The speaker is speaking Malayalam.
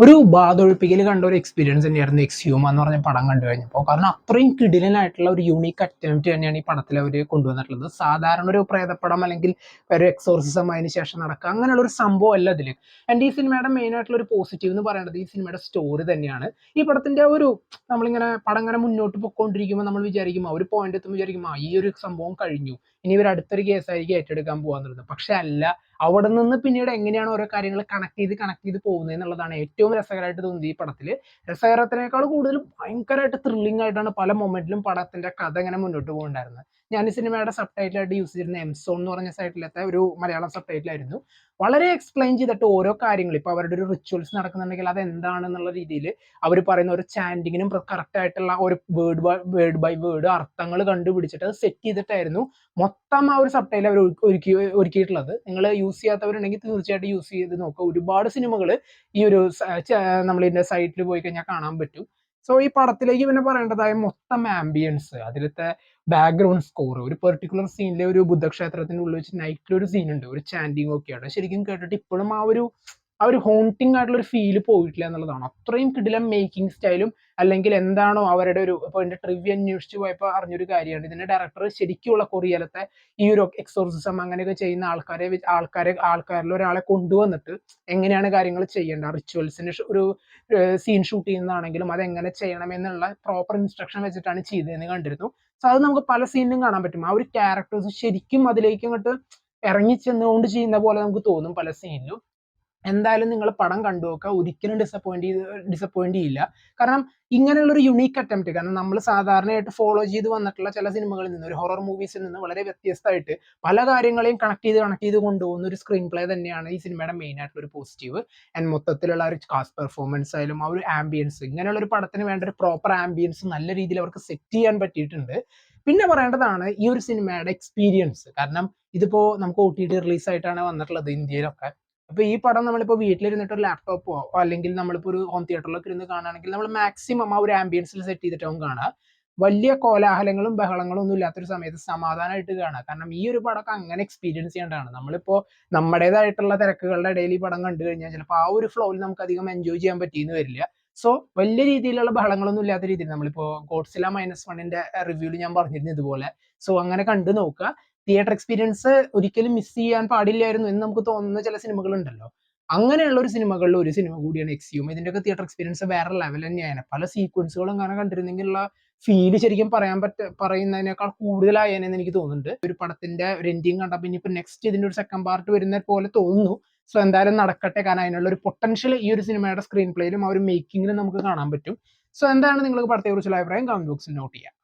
ഒരു ബാധൊഴിപ്പിക്കൽ കണ്ട ഒരു എക്സ്പീരിയൻസ് തന്നെയായിരുന്നു എക്സ്ഹ്യൂമ എന്ന് പറഞ്ഞ പടം കണ്ടു കഴിഞ്ഞപ്പോൾ. കാരണം അത്രയും കിടിലനായിട്ടുള്ള ഒരു യൂണീക്ക് അറ്റംപ്റ്റ് തന്നെയാണ് ഈ പടത്തിൽ അവർ കൊണ്ടുവന്നിട്ടുള്ളത്. സാധാരണ ഒരു പ്രേതപ്പടം അല്ലെങ്കിൽ ഒരു എക്സോർസിസം അതിന് ശേഷം നടക്കുക അങ്ങനെയുള്ള ഒരു സംഭവം അല്ല ഇതിൽ. ആൻഡ് ഈ സിനിമയുടെ മെയിൻ ആയിട്ടുള്ള ഒരു പോസിറ്റീവ് എന്ന് പറയുന്നത് ഈ സിനിമയുടെ സ്റ്റോറി തന്നെയാണ്. ഈ പടത്തിന്റെ ഒരു നമ്മളിങ്ങനെ പടം ഇങ്ങനെ മുന്നോട്ട് പൊയ്ക്കൊണ്ടിരിക്കുമ്പോൾ നമ്മൾ വിചാരിക്കും ആ ഒരു പോയിന്റ് എത്തുമ്പോൾ വിചാരിക്കും ഈ ഒരു സംഭവം കഴിഞ്ഞു, ഇനി ഇവർ അടുത്തൊരു കേസായിരിക്കും ഏറ്റെടുക്കാൻ പോകാന്നുള്ളത്. പക്ഷെ അല്ല, അവിടെ നിന്ന് പിന്നീട് എങ്ങനെയാണ് ഓരോ കാര്യങ്ങൾ കണക്ട് ചെയ്ത് പോകുന്നത് എന്നുള്ളതാണ് ഏറ്റവും രസകരമായിട്ട് തോന്നിയത് ഈ പടത്തില്. രസകരത്തിനേക്കാൾ കൂടുതൽ ഭയങ്കരമായിട്ട് ത്രില്ലിംഗ് ആയിട്ടാണ് പല മൊമെന്റിലും പടത്തിന്റെ കഥ ഇങ്ങനെ മുന്നോട്ട് പോകുന്നുണ്ടായിരുന്നത്. ഞാൻ ഈ സിനിമയുടെ സബ് ടൈറ്റിൽ ആയിട്ട് യൂസ് ചെയ്തിരുന്ന എംസോൺ എന്ന് പറഞ്ഞ സൈറ്റിലത്തെ ഒരു മലയാളം സബ് ടൈറ്റിൽ ആയിരുന്നു. വളരെ എക്സ്പ്ലെയിൻ ചെയ്തിട്ട് ഓരോ കാര്യങ്ങൾ, ഇപ്പൊ അവരുടെ ഒരു റിച്വൽസ് നടക്കുന്നുണ്ടെങ്കിൽ അത് എന്താണെന്നുള്ള രീതിയിൽ അവർ പറയുന്ന ഒരു ചാൻഡിങ്ങിനും കറക്റ്റ് ആയിട്ടുള്ള ഒരു വേർഡ് ബൈ വേർഡ് അർത്ഥങ്ങൾ കണ്ടുപിടിച്ചിട്ട് അത് സെറ്റ് ചെയ്തിട്ടായിരുന്നു മൊത്തം ആ ഒരു സബ് ടൈറ്റിൽ അവർ ഒരുക്കിയിട്ടുള്ളത്. നിങ്ങൾ യൂസ് ചെയ്യാത്തവരുണ്ടെങ്കിൽ തീർച്ചയായിട്ടും യൂസ് ചെയ്ത് നോക്കുക. ഒരുപാട് സിനിമകൾ ഈ ഒരു നമ്മളിതിന്റെ സൈറ്റിൽ പോയി കഴിഞ്ഞാൽ കാണാൻ പറ്റും. സോ ഈ പടത്തിലേക്ക് പിന്നെ പറയേണ്ടതായ മൊത്തം ആംബിയൻസ്, അതിലത്തെ ബാക്ക്ഗ്രൗണ്ട് സ്കോർ, ഒരു പെർട്ടിക്കുലർ സീനിലെ ഒരു ബുദ്ധക്ഷേത്രത്തിന്റെ ഉള്ളിൽ വെച്ച് നൈറ്റിൽ ഒരു സീൻ ഉണ്ട്, ഒരു ചാൻഡിങ് ഒക്കെയാണ്. ശരിക്കും കേട്ടിട്ട് ഇപ്പോഴും ആ ഒരു ഹോണ്ടിങ് ആയിട്ടുള്ള ഒരു ഫീല് പോയിട്ടില്ല എന്നുള്ളതാണ്. അത്രയും കിടിലം മേക്കിംഗ് സ്റ്റൈലും അല്ലെങ്കിൽ എന്താണോ അവരുടെ ഒരു, ഇപ്പൊ എന്റെ ട്രിവ്യ അന്വേഷിച്ച് പോയപ്പോൾ അറിഞ്ഞൊരു കാര്യമാണ്, ഇതിന്റെ ഡയറക്ടർ ശരിക്കുള്ള കൊറിയയിലത്തെ ഈ ഒരു എക്സോർസിസം അങ്ങനെയൊക്കെ ചെയ്യുന്ന ആൾക്കാരിൽ ഒരാളെ കൊണ്ടുവന്നിട്ട് എങ്ങനെയാണ് കാര്യങ്ങൾ ചെയ്യേണ്ടത്, റിച്വൽസിന്റെ ഒരു സീൻ ഷൂട്ട് ചെയ്യുന്നതാണെങ്കിലും അതെങ്ങനെ ചെയ്യണം എന്നുള്ള പ്രോപ്പർ ഇൻസ്ട്രക്ഷൻ വെച്ചിട്ടാണ് ചെയ്തതെന്ന് കണ്ടിരുന്നു. സോ അത് നമുക്ക് പല സീനിലും കാണാൻ പറ്റും. ആ ഒരു ക്യാരക്ടേഴ്സ് ശരിക്കും അതിലേക്ക് അങ്ങോട്ട് ഇറങ്ങി ചെന്നുകൊണ്ട് ചെയ്യുന്ന പോലെ നമുക്ക് തോന്നും പല സീനിലും. എന്തായാലും നിങ്ങൾ പടം കണ്ടു നോക്കുക, ഒരിക്കലും ഡിസപ്പോയിന്റ് ചെയ്യില്ല. കാരണം ഇങ്ങനെയുള്ള ഒരു യുണീക്ക് അറ്റംപ്റ്റ്, കാരണം നമ്മൾ സാധാരണയായിട്ട് ഫോളോ ചെയ്ത് വന്നിട്ടുള്ള ചില സിനിമകളിൽ നിന്ന്, ഒരു ഹൊറർ മൂവീസിൽ നിന്ന് വളരെ വ്യത്യസ്തമായിട്ട് പല കാര്യങ്ങളെയും കണക്ട് ചെയ്ത് കൊണ്ടുപോകുന്ന ഒരു സ്ക്രീൻ പ്ലേ തന്നെയാണ് ഈ സിനിമയുടെ മെയിൻ ആയിട്ടുള്ള ഒരു പോസിറ്റീവ്. ആൻഡ് മൊത്തത്തിലുള്ള ഒരു കാസ്റ്റ് പെർഫോമൻസ് ആയാലും ആ ഒരു ആംബിയൻസ്, ഇങ്ങനെയുള്ള ഒരു പടത്തിന് വേണ്ട ഒരു പ്രോപ്പർ ആംബിയൻസ് നല്ല രീതിയിൽ അവർക്ക് സെറ്റ് ചെയ്യാൻ പറ്റിയിട്ടുണ്ട്. പിന്നെ പറയേണ്ടതാണ് ഈ ഒരു സിനിമയുടെ എക്സ്പീരിയൻസ്. കാരണം ഇതിപ്പോ നമുക്ക് OTT റിലീസ് ആയിട്ടാണ് വന്നിട്ടുള്ളത് ഇന്ത്യയിലൊക്കെ. അപ്പൊ ഈ പടം നമ്മളിപ്പോ വീട്ടിലിരുന്നിട്ട് ഒരു ലാപ്ടോപ്പോ അല്ലെങ്കിൽ നമ്മളിപ്പോ ഒരു ഹോം തിയേറ്ററിലൊക്കെ ഇരുന്ന് കാണുകയാണെങ്കിൽ നമ്മൾ മാക്സിമം ആ ഒരു ആംബിയൻസിൽ സെറ്റ് ചെയ്തിട്ടാവും കാണുക. വലിയ കോലാഹലങ്ങളും ബഹളങ്ങളും ഒന്നും ഇല്ലാത്തൊരു സമയത്ത് സമാധാനമായിട്ട് കാണുക. കാരണം ഈ ഒരു പടമൊക്കെ അങ്ങനെ എക്സ്പീരിയൻസ് ചെയ്യേണ്ടതാണ്. നമ്മളിപ്പോ നമ്മുടേതായിട്ടുള്ള തിരക്കുകളുടെ ഇടയിൽ ഈ പടം കണ്ടു കഴിഞ്ഞാൽ ചിലപ്പോൾ ആ ഒരു ഫ്ലോയിൽ നമുക്ക് അധികം എൻജോയ് ചെയ്യാൻ പറ്റിയെന്ന് വരില്ല. സോ വലിയ രീതിയിലുള്ള ബഹളങ്ങളൊന്നും ഇല്ലാത്ത രീതിയിൽ, നമ്മളിപ്പോ ഗോഡ്സില -1ന്റെ റിവ്യൂല് ഞാൻ പറഞ്ഞിരുന്നു ഇതുപോലെ. സോ അങ്ങനെ കണ്ടു നോക്കുക. തിയേറ്റർ എക്സ്പീരിയൻസ് ഒരിക്കലും മിസ് ചെയ്യാൻ പാടില്ലായിരുന്നു എന്ന് നമുക്ക് തോന്നുന്ന ചില സിനിമകൾ ഉണ്ടല്ലോ. അങ്ങനെയുള്ള ഒരു സിനിമകളിൽ ഒരു സിനിമ കൂടിയാണ് എക്സ്ഹ്യൂം. ഇതിന്റെയൊക്കെ തിയേറ്റർ എക്സ്പീരിയൻസ് വേറെ ലെവൽ തന്നെയാണ്. പല സീക്വൻസുകളും അങ്ങനെ കണ്ടിരുന്നെങ്കിലുള്ള ഫീല് ശരിക്കും പറയുന്നതിനേക്കാൾ കൂടുതലായെന്ന് എനിക്ക് തോന്നുന്നുണ്ട്. ഒരു പടത്തിന്റെ ഒരു എൻഡിങ് കണ്ടപ്പോൾ ഇനിയിപ്പോ നെക്സ്റ്റ് ഇതിന്റെ ഒരു സെക്കൻഡ് പാർട്ട് വരുന്ന പോലെ തോന്നുന്നു. സോ എന്തായാലും നടക്കട്ടെ. കാരണം അതിനുള്ള ഒരു പൊട്ടൻഷ്യൽ ഈ ഒരു സിനിമയുടെ സ്ക്രീൻ പ്ലേയിലും ആ ഒരു മേക്കിങ്ങിലും നമുക്ക് കാണാൻ പറ്റും. സോ എന്താണ് നിങ്ങൾക്ക് പടത്തെ കുറിച്ചുള്ള അഭിപ്രായം? കമന്റ് ബോക്സിൽ നോട്ട് ചെയ്യാം.